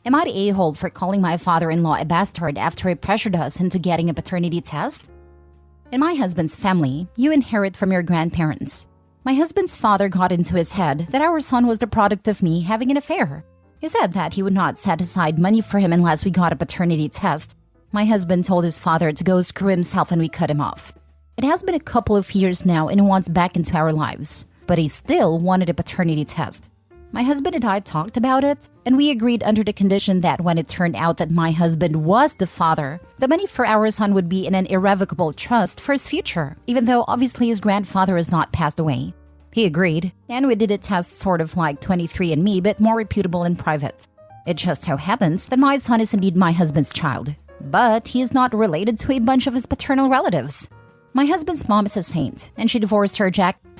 Am I the a-hole for calling my father-in-law a bastard after he pressured us into getting a paternity test? In my husband's family, you inherit from your grandparents. My husband's father got into his head that our son was the product of me having an affair. He said that he would not set aside money for him unless we got a paternity test. My husband told his father to go screw himself and we cut him off. It has been a couple of years now and he wants back into our lives, but he still wanted a paternity test. My husband and I talked about it, and we agreed under the condition that when it turned out that my husband was the father, the money for our son would be in an irrevocable trust for his future, even though obviously his grandfather has not passed away. He agreed, and we did a test sort of like 23andMe, but more reputable and private. It just so happens that my son is indeed my husband's child, but he is not related to a bunch of his paternal relatives. My husband's mom is a saint, and she divorced her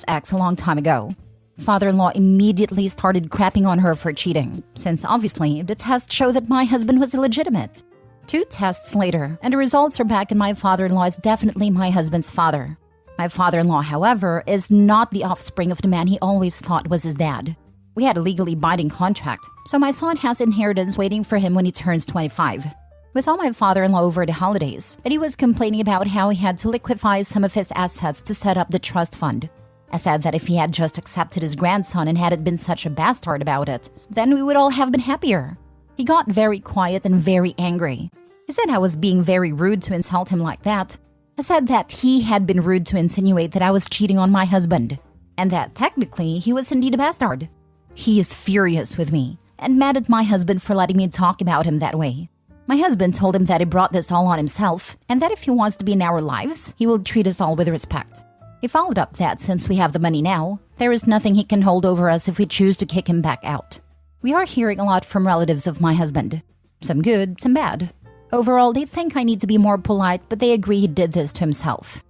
ex a long time ago. Father-in-law immediately started crapping on her for cheating, since obviously the tests show that my husband was illegitimate. 2 tests later, and the results are back, and my father-in-law is definitely my husband's father. My father-in-law, however, is not the offspring of the man he always thought was his dad. We had a legally binding contract, so my son has inheritance waiting for him when he turns 25. We saw my father-in-law over the holidays, and he was complaining about how he had to liquefy some of his assets to set up the trust fund. I said that if he had just accepted his grandson and hadn't been such a bastard about it, then we would all have been happier. He got very quiet and very angry. He said I was being very rude to insult him like that. I said that he had been rude to insinuate that I was cheating on my husband, and that technically he was indeed a bastard. He is furious with me, and mad at my husband for letting me talk about him that way. My husband told him that he brought this all on himself, and that if he wants to be in our lives, he will treat us all with respect. He followed up that since we have the money now, there is nothing he can hold over us if we choose to kick him back out. We are hearing a lot from relatives of my husband. Some good, some bad. Overall, they think I need to be more polite, but they agree he did this to himself.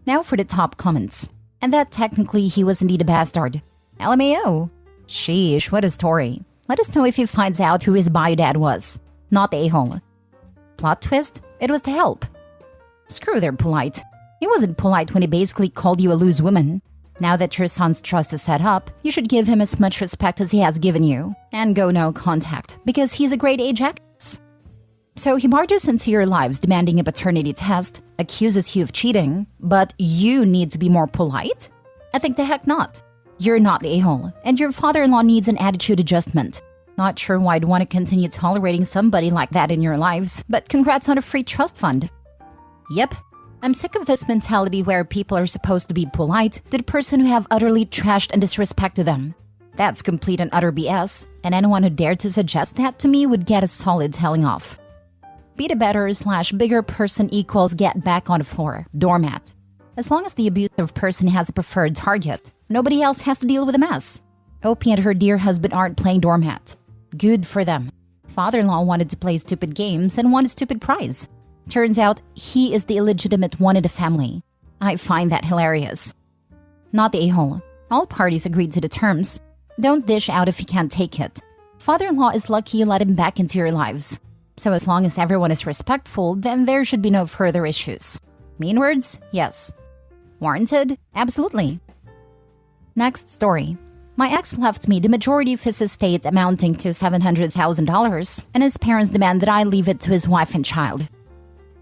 Now for the top comments. And that technically he was indeed a bastard. LMAO. Sheesh, what a story. Let us know if he finds out who his bio dad was. Not the a-hole. Plot twist, it was to help. Screw their polite. He wasn't polite when he basically called you a loose woman. Now that your son's trust is set up, you should give him as much respect as he has given you. And go no contact, because he's a grade A jackass. So he barges into your lives demanding a paternity test, accuses you of cheating, but you need to be more polite? I think the heck not. You're not the a-hole, and your father-in-law needs an attitude adjustment. Not sure why I'd want to continue tolerating somebody like that in your lives, but congrats on a free trust fund. Yep. I'm sick of this mentality where people are supposed to be polite to the person who have utterly trashed and disrespected them. That's complete and utter BS, and anyone who dared to suggest that to me would get a solid telling off. Be the better/bigger person equals get back on the floor, doormat. As long as the abusive person has a preferred target, nobody else has to deal with the mess. Hope he and her dear husband aren't playing doormat. Good for them. Father-in-law wanted to play stupid games and won a stupid prize. Turns out, he is the illegitimate one in the family. I find that hilarious. Not the a-hole. All parties agreed to the terms. Don't dish out if you can't take it. Father-in-law is lucky you let him back into your lives. So as long as everyone is respectful, then there should be no further issues. Mean words? Yes. Warranted? Absolutely. Next story. My ex left me the majority of his estate amounting to $700,000, and his parents demand that I leave it to his wife and child.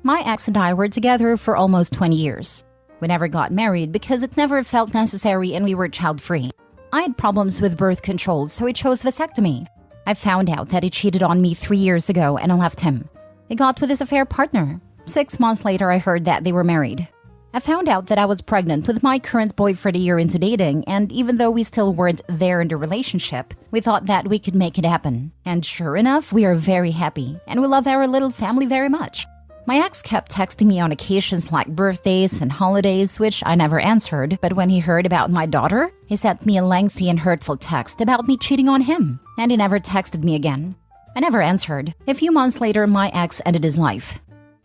My ex and I were together for almost 20 years. We never got married because it never felt necessary and we were child-free. I had problems with birth control, so he chose vasectomy. I found out that he cheated on me 3 years ago and I left him. He got with his affair partner. 6 months later, I heard that they were married. I found out that I was pregnant with my current boyfriend a year into dating, and even though we still weren't there in the relationship, we thought that we could make it happen. And sure enough, we are very happy, and we love our little family very much. My ex kept texting me on occasions like birthdays and holidays, which I never answered, but when he heard about my daughter, he sent me a lengthy and hurtful text about me cheating on him, and he never texted me again. I never answered. A few months later, my ex ended his life.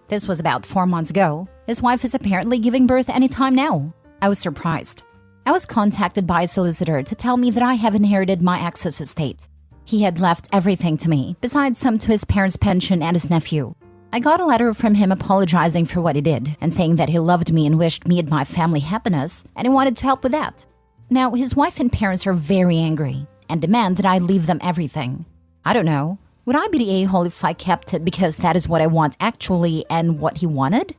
This was about 4 months ago. His wife is apparently giving birth anytime now. I was surprised. I was contacted by a solicitor to tell me that I have inherited my ex's estate. He had left everything to me, besides some to his parents' pension and his nephew. I got a letter from him apologizing for what he did and saying that he loved me and wished me and my family happiness, and he wanted to help with that. Now, his wife and parents are very angry and demand that I leave them everything. I don't know. Would I be the a-hole if I kept it because that is what I want actually and what he wanted?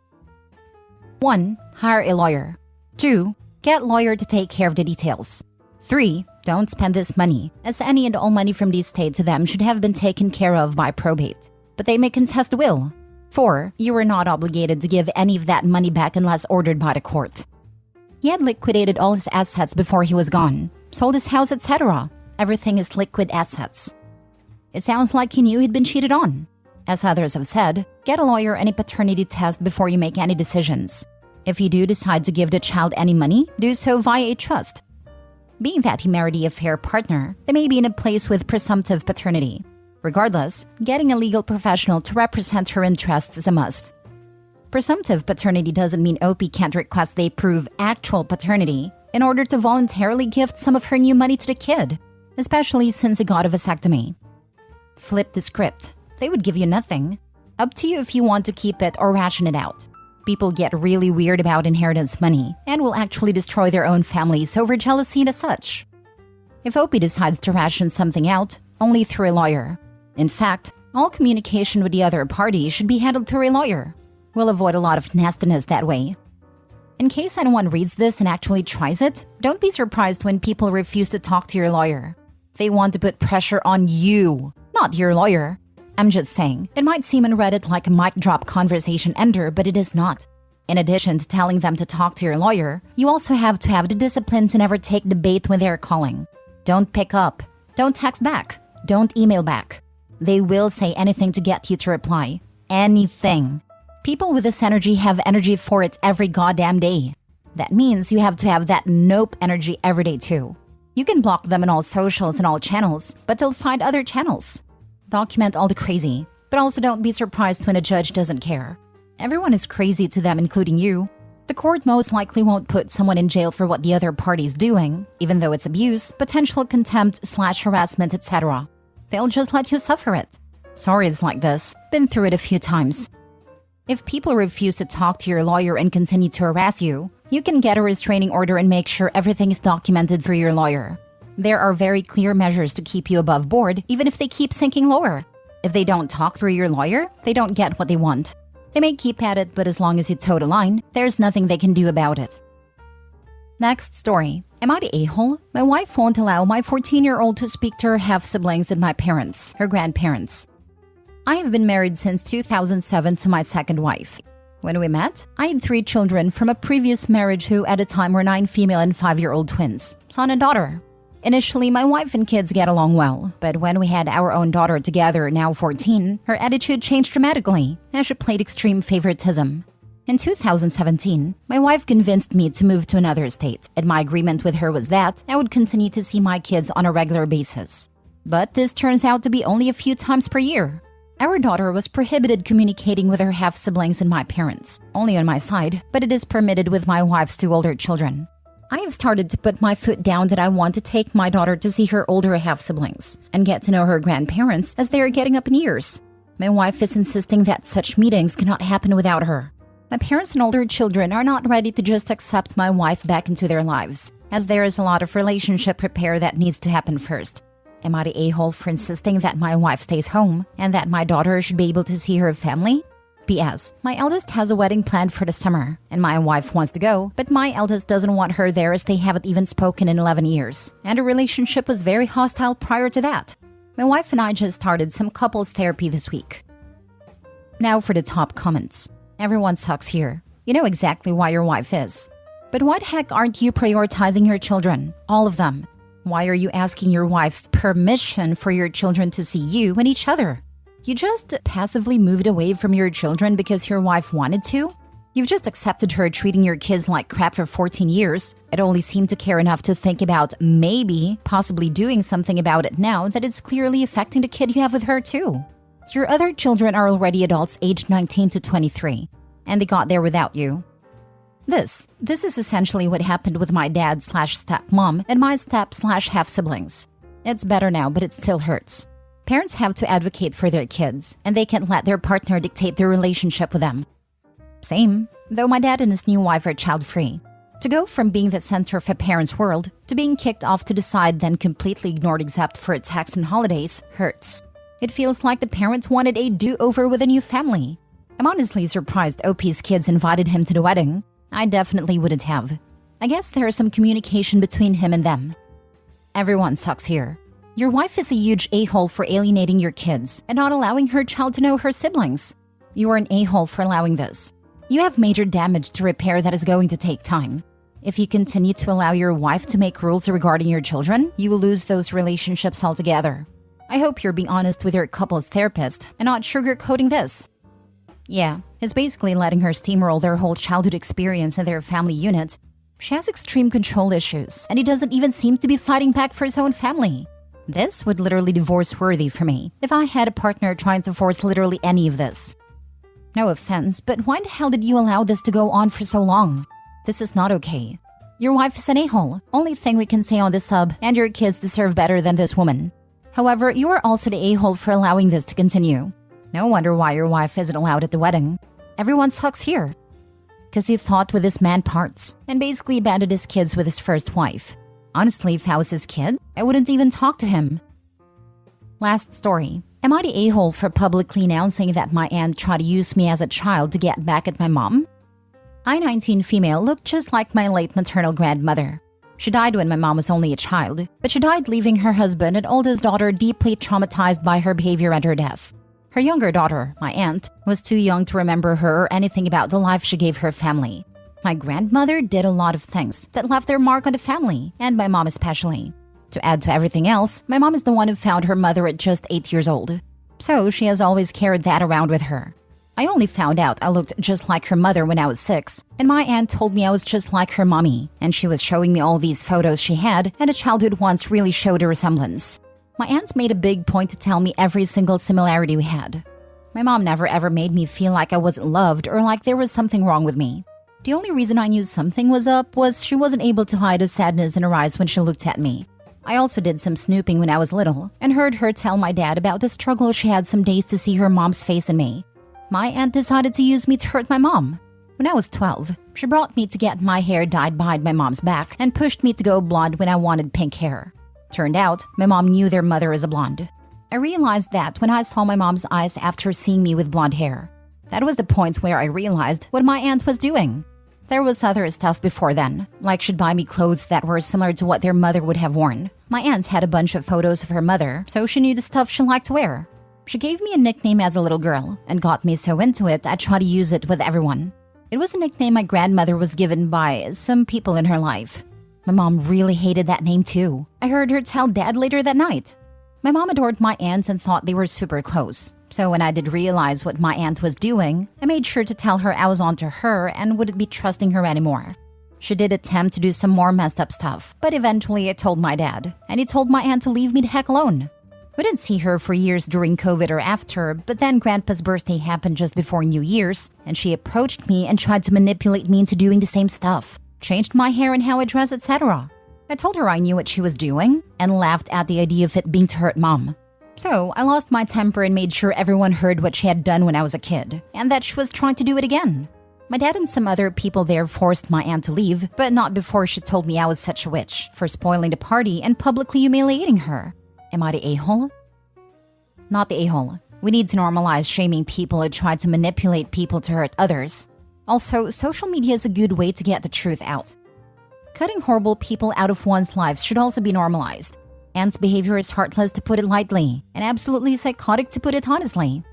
1. Hire a lawyer. 2. Get lawyer to take care of the details. 3. Don't spend this money, as any and all money from the estate to them should have been taken care of by probate. But they may contest the will. 4. You are not obligated to give any of that money back unless ordered by the court. He had liquidated all his assets before he was gone, sold his house, etc. Everything is liquid assets. It sounds like he knew he'd been cheated on. As others have said, get a lawyer and a paternity test before you make any decisions. If you do decide to give the child any money, do so via a trust. Being that he married a affair partner, they may be in a place with presumptive paternity. Regardless, getting a legal professional to represent her interests is a must. Presumptive paternity doesn't mean OP can't request they prove actual paternity in order to voluntarily gift some of her new money to the kid, especially since he got a vasectomy. Flip the script. They would give you nothing. Up to you if you want to keep it or ration it out. People get really weird about inheritance money and will actually destroy their own families over jealousy and such. If OP decides to ration something out, only through a lawyer. In fact, all communication with the other party should be handled through a lawyer. We'll avoid a lot of nastiness that way. In case anyone reads this and actually tries it, don't be surprised when people refuse to talk to your lawyer. They want to put pressure on you, not your lawyer. I'm just saying, it might seem on Reddit like a mic drop conversation ender, but it is not. In addition to telling them to talk to your lawyer, you also have to have the discipline to never take the bait when they're calling. Don't pick up. Don't text back. Don't email back. They will say anything to get you to reply. Anything. People with this energy have energy for it every goddamn day. That means you have to have that nope energy every day too. You can block them on all socials and all channels, but they'll find other channels. Document all the crazy, but also don't be surprised when a judge doesn't care. Everyone is crazy to them, including you. The court most likely won't put someone in jail for what the other party's doing, even though it's abuse, potential contempt/harassment, etc. They'll just let you suffer it. Sorry it's like this. Been through it a few times. If people refuse to talk to your lawyer and continue to harass you, you can get a restraining order and make sure everything is documented through your lawyer. There are very clear measures to keep you above board, even if they keep sinking lower. If they don't talk through your lawyer, they don't get what they want. They may keep at it, but as long as you toe the line, there's nothing they can do about it. Next story. Am I the a-hole? My wife won't allow my 14-year-old to speak to her half-siblings and my parents, her grandparents. I have been married since 2007 to my second wife. When we met, I had 3 children from a previous marriage who at the time were 9 female and 5-year-old twins, son and daughter. Initially, my wife and kids get along well, but when we had our own daughter together, now 14, her attitude changed dramatically as she played extreme favoritism. In 2017, my wife convinced me to move to another state, and my agreement with her was that I would continue to see my kids on a regular basis. But this turns out to be only a few times per year. Our daughter was prohibited communicating with her half-siblings and my parents, only on my side, but it is permitted with my wife's 2 older children. I have started to put my foot down that I want to take my daughter to see her older half-siblings and get to know her grandparents as they are getting up in years. My wife is insisting that such meetings cannot happen without her. My parents and older children are not ready to just accept my wife back into their lives, as there is a lot of relationship repair that needs to happen first. Am I the a-hole for insisting that my wife stays home and that my daughter should be able to see her family? P.S. My eldest has a wedding planned for the summer, and my wife wants to go, but my eldest doesn't want her there as they haven't even spoken in 11 years, and the relationship was very hostile prior to that. My wife and I just started some couples therapy this week. Now for the top comments. Everyone sucks here. You know exactly why your wife is. But why the heck aren't you prioritizing your children? All of them. Why are you asking your wife's permission for your children to see you and each other? You just passively moved away from your children because your wife wanted to? You've just accepted her treating your kids like crap for 14 years. It only seemed to care enough to think about possibly doing something about it now that it's clearly affecting the kid you have with her too. Your other children are already adults aged 19 to 23, and they got there without you. This is essentially what happened with my dad/stepmom and my step/half-siblings. It's better now, but it still hurts. Parents have to advocate for their kids, and they can't let their partner dictate their relationship with them. Same, though my dad and his new wife are child-free. To go from being the center of a parent's world to being kicked off to the side then completely ignored except for attacks and holidays hurts. It feels like the parents wanted a do-over with a new family. I'm honestly surprised OP's kids invited him to the wedding. I definitely wouldn't have. I guess there is some communication between him and them. Everyone sucks here. Your wife is a huge a-hole for alienating your kids and not allowing her child to know her siblings. You are an a-hole for allowing this. You have major damage to repair that is going to take time. If you continue to allow your wife to make rules regarding your children, you will lose those relationships altogether. I hope you're being honest with your couple's therapist and not sugarcoating this. Yeah, he's basically letting her steamroll their whole childhood experience in their family unit. She has extreme control issues, and he doesn't even seem to be fighting back for his own family. This would literally divorce-worthy for me if I had a partner trying to force literally any of this. No offense, but why the hell did you allow this to go on for so long? This is not okay. Your wife is an a-hole. Only thing we can say on this sub, and your kids deserve better than this woman. However, you are also the a-hole for allowing this to continue. No wonder why your wife isn't allowed at the wedding. Everyone sucks here. Because he thought with his man parts, and basically abandoned his kids with his first wife. Honestly, if I was his kid, I wouldn't even talk to him. Last story. Am I the a-hole for publicly announcing that my aunt tried to use me as a child to get back at my mom? I, 19 female, looked just like my late maternal grandmother. She died when my mom was only a child, but she died leaving her husband and oldest daughter deeply traumatized by her behavior at her death. Her younger daughter, my aunt, was too young to remember her or anything about the life she gave her family. My grandmother did a lot of things that left their mark on the family, and my mom especially. To add to everything else, my mom is the one who found her mother at just 8 years old. So she has always carried that around with her. I only found out I looked just like her mother when I was 6, and my aunt told me I was just like her mommy, and she was showing me all these photos she had, and a childhood once really showed a resemblance. My aunt made a big point to tell me every single similarity we had. My mom never ever made me feel like I wasn't loved or like there was something wrong with me. The only reason I knew something was up was she wasn't able to hide a sadness in her eyes when she looked at me. I also did some snooping when I was little and heard her tell my dad about the struggle she had some days to see her mom's face in me. My aunt decided to use me to hurt my mom. When I was 12, she brought me to get my hair dyed behind my mom's back and pushed me to go blonde when I wanted pink hair. Turned out, my mom knew their mother is a blonde. I realized that when I saw my mom's eyes after seeing me with blonde hair. That was the point where I realized what my aunt was doing. There was other stuff before then, like she'd buy me clothes that were similar to what their mother would have worn. My aunt had a bunch of photos of her mother, so she knew the stuff she liked to wear. She gave me a nickname as a little girl, and got me so into it I tried to use it with everyone. It was a nickname my grandmother was given by some people in her life. My mom really hated that name too. I heard her tell Dad later that night. My mom adored my aunts and thought they were super close. So when I did realize what my aunt was doing, I made sure to tell her I was onto her and wouldn't be trusting her anymore. She did attempt to do some more messed up stuff, but eventually I told my dad, and he told my aunt to leave me the heck alone. We didn't see her for years during COVID or after, but then Grandpa's birthday happened just before New Year's, and she approached me and tried to manipulate me into doing the same stuff. Changed my hair and how I dress, etc. I told her I knew what she was doing, and laughed at the idea of it being to hurt Mom. So I lost my temper and made sure everyone heard what she had done when I was a kid, and that she was trying to do it again. My dad and some other people there forced my aunt to leave, but not before she told me I was such a witch for spoiling the party and publicly humiliating her. Am I the a-hole? Not the a-hole. We need to normalize shaming people who try to manipulate people to hurt others. Also, social media is a good way to get the truth out. Cutting horrible people out of one's lives should also be normalized. Aunt's behavior is heartless to put it lightly, and absolutely psychotic to put it honestly.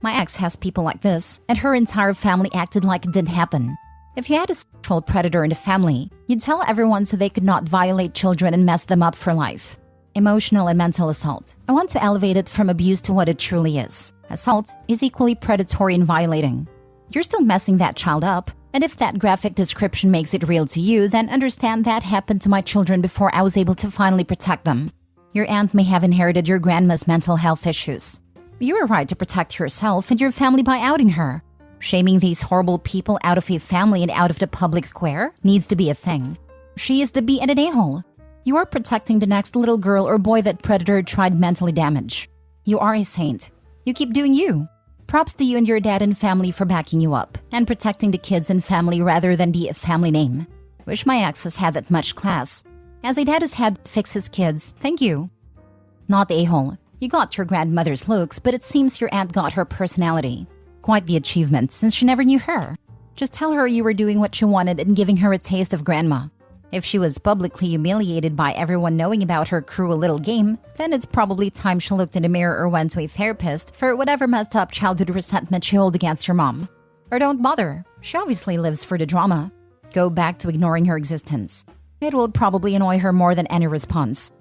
My ex has people like this, and her entire family acted like it didn't happen. If you had a sexual predator in the family, you'd tell everyone so they could not violate children and mess them up for life. Emotional and mental assault. I want to elevate it from abuse to what it truly is. Assault is equally predatory and violating. You're still messing that child up, and if that graphic description makes it real to you, then understand that happened to my children before I was able to finally protect them. Your aunt may have inherited your grandma's mental health issues. You are right to protect yourself and your family by outing her. Shaming these horrible people out of a family and out of the public square needs to be a thing. She is to be an a-hole. You are protecting the next little girl or boy that predator tried mentally damage. You are a saint. You keep doing you. Props to you and your dad and family for backing you up and protecting the kids and family rather than the family name. Wish my exes had that much class. As a dad who's had to fix his kids, thank you. Not the a-hole. You got your grandmother's looks, but it seems your aunt got her personality. Quite the achievement, since she never knew her. Just tell her you were doing what she wanted and giving her a taste of grandma. If she was publicly humiliated by everyone knowing about her cruel little game, then it's probably time she looked in the mirror or went to a therapist for whatever messed up childhood resentment she held against her mom. Or don't bother. She obviously lives for the drama. Go back to ignoring her existence. It will probably annoy her more than any response.